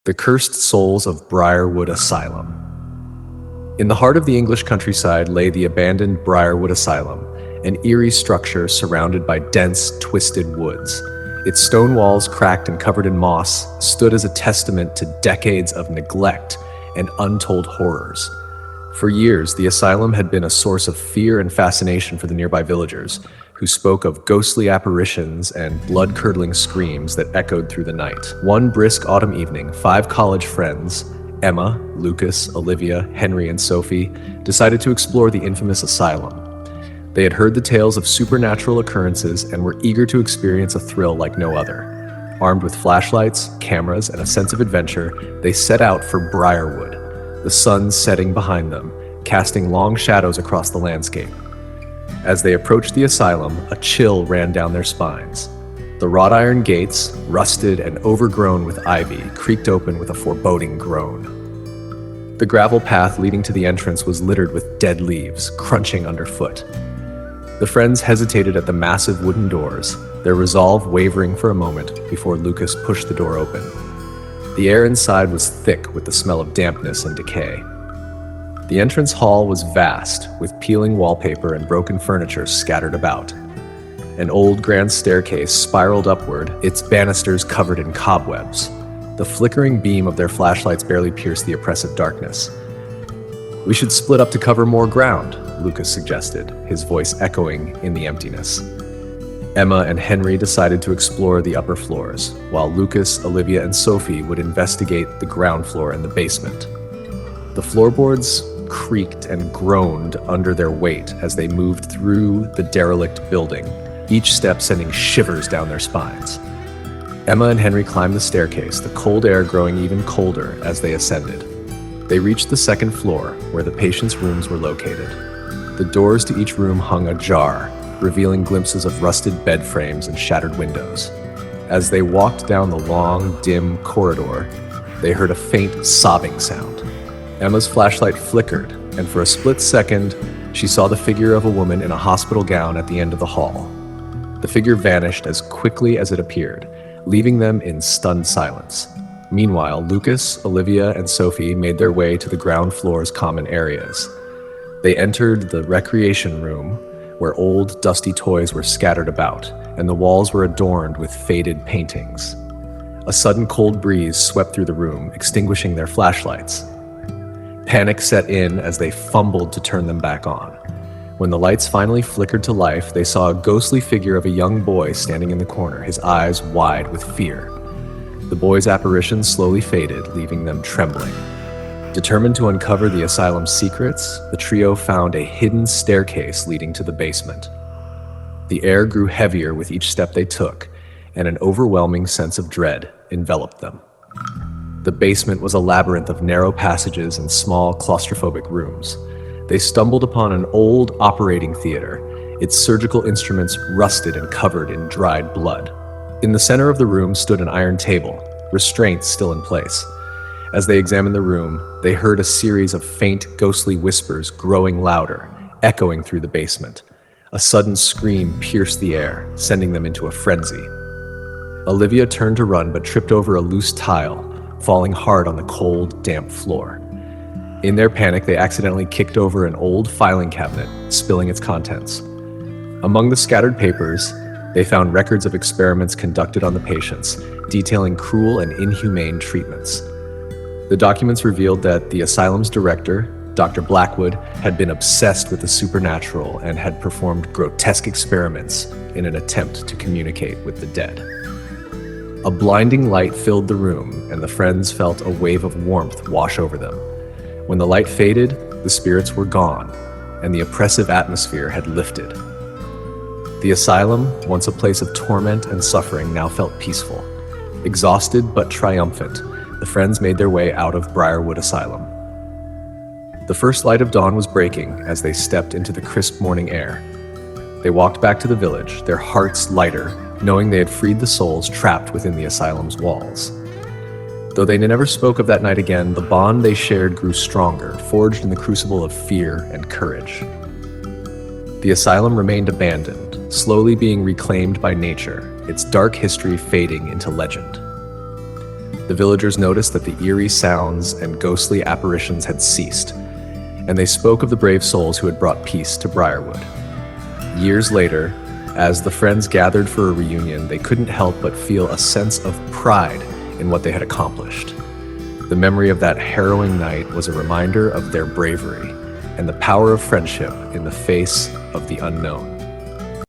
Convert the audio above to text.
The Cursed Souls of Briarwood Asylum. In the heart of the English countryside lay the abandoned Briarwood Asylum, an eerie structure surrounded by dense, twisted woods. Its stone walls, cracked and covered in moss, stood as a testament to decades of neglect and untold horrors. For years, the asylum had been a source of fear and fascination for the nearby villagers, who spoke of ghostly apparitions and blood-curdling screams that echoed through the night. One brisk autumn evening, 5 college friends, Emma, Lucas, Olivia, Henry, and Sophie, decided to explore the infamous asylum. They had heard the tales of supernatural occurrences and were eager to experience a thrill like no other. Armed with flashlights, cameras, and a sense of adventure, they set out for Briarwood, the sun setting behind them, casting long shadows across the landscape. As they approached the asylum, a chill ran down their spines. The wrought iron gates, rusted and overgrown with ivy, creaked open with a foreboding groan. The gravel path leading to the entrance was littered with dead leaves, crunching underfoot. The friends hesitated at the massive wooden doors, their resolve wavering for a moment before Lucas pushed the door open. The air inside was thick with the smell of dampness and decay. The entrance hall was vast, with peeling wallpaper and broken furniture scattered about. An old grand staircase spiraled upward, its banisters covered in cobwebs. The flickering beam of their flashlights barely pierced the oppressive darkness. "We should split up to cover more ground," Lucas suggested, his voice echoing in the emptiness. Emma and Henry decided to explore the upper floors, while Lucas, Olivia, and Sophie would investigate the ground floor and the basement. The floorboards creaked and groaned under their weight as they moved through the derelict building, each step sending shivers down their spines. Emma and Henry climbed the staircase, the cold air growing even colder as they ascended. They reached the second floor, where the patients' rooms were located. The doors to each room hung ajar, revealing glimpses of rusted bed frames and shattered windows. As they walked down the long, dim corridor, they heard a faint sobbing sound. Emma's flashlight flickered, and for a split second, she saw the figure of a woman in a hospital gown at the end of the hall. The figure vanished as quickly as it appeared, leaving them in stunned silence. Meanwhile, Lucas, Olivia, and Sophie made their way to the ground floor's common areas. They entered the recreation room, where old, dusty toys were scattered about, and the walls were adorned with faded paintings. A sudden cold breeze swept through the room, extinguishing their flashlights. Panic set in as they fumbled to turn them back on. When the lights finally flickered to life, they saw a ghostly figure of a young boy standing in the corner, his eyes wide with fear. The boy's apparition slowly faded, leaving them trembling. Determined to uncover the asylum's secrets, the trio found a hidden staircase leading to the basement. The air grew heavier with each step they took, and an overwhelming sense of dread enveloped them. The basement was a labyrinth of narrow passages and small, claustrophobic rooms. They stumbled upon an old operating theater, its surgical instruments rusted and covered in dried blood. In the center of the room stood an iron table, restraints still in place. As they examined the room, they heard a series of faint, ghostly whispers growing louder, echoing through the basement. A sudden scream pierced the air, sending them into a frenzy. Olivia turned to run but tripped over a loose tile, falling hard on the cold, damp floor. In their panic, they accidentally kicked over an old filing cabinet, spilling its contents. Among the scattered papers, they found records of experiments conducted on the patients, detailing cruel and inhumane treatments. The documents revealed that the asylum's director, Dr. Blackwood, had been obsessed with the supernatural and had performed grotesque experiments in an attempt to communicate with the dead. A blinding light filled the room, and the friends felt a wave of warmth wash over them. When the light faded, the spirits were gone, and the oppressive atmosphere had lifted. The asylum, once a place of torment and suffering, now felt peaceful. Exhausted but triumphant, the friends made their way out of Briarwood Asylum. The first light of dawn was breaking as they stepped into the crisp morning air. They walked back to the village, their hearts lighter, knowing they had freed the souls trapped within the asylum's walls. Though they never spoke of that night again, the bond they shared grew stronger, forged in the crucible of fear and courage. The asylum remained abandoned, slowly being reclaimed by nature, its dark history fading into legend. The villagers noticed that the eerie sounds and ghostly apparitions had ceased, and they spoke of the brave souls who had brought peace to Briarwood. Years later, as the friends gathered for a reunion, they couldn't help but feel a sense of pride in what they had accomplished. The memory of that harrowing night was a reminder of their bravery and the power of friendship in the face of the unknown.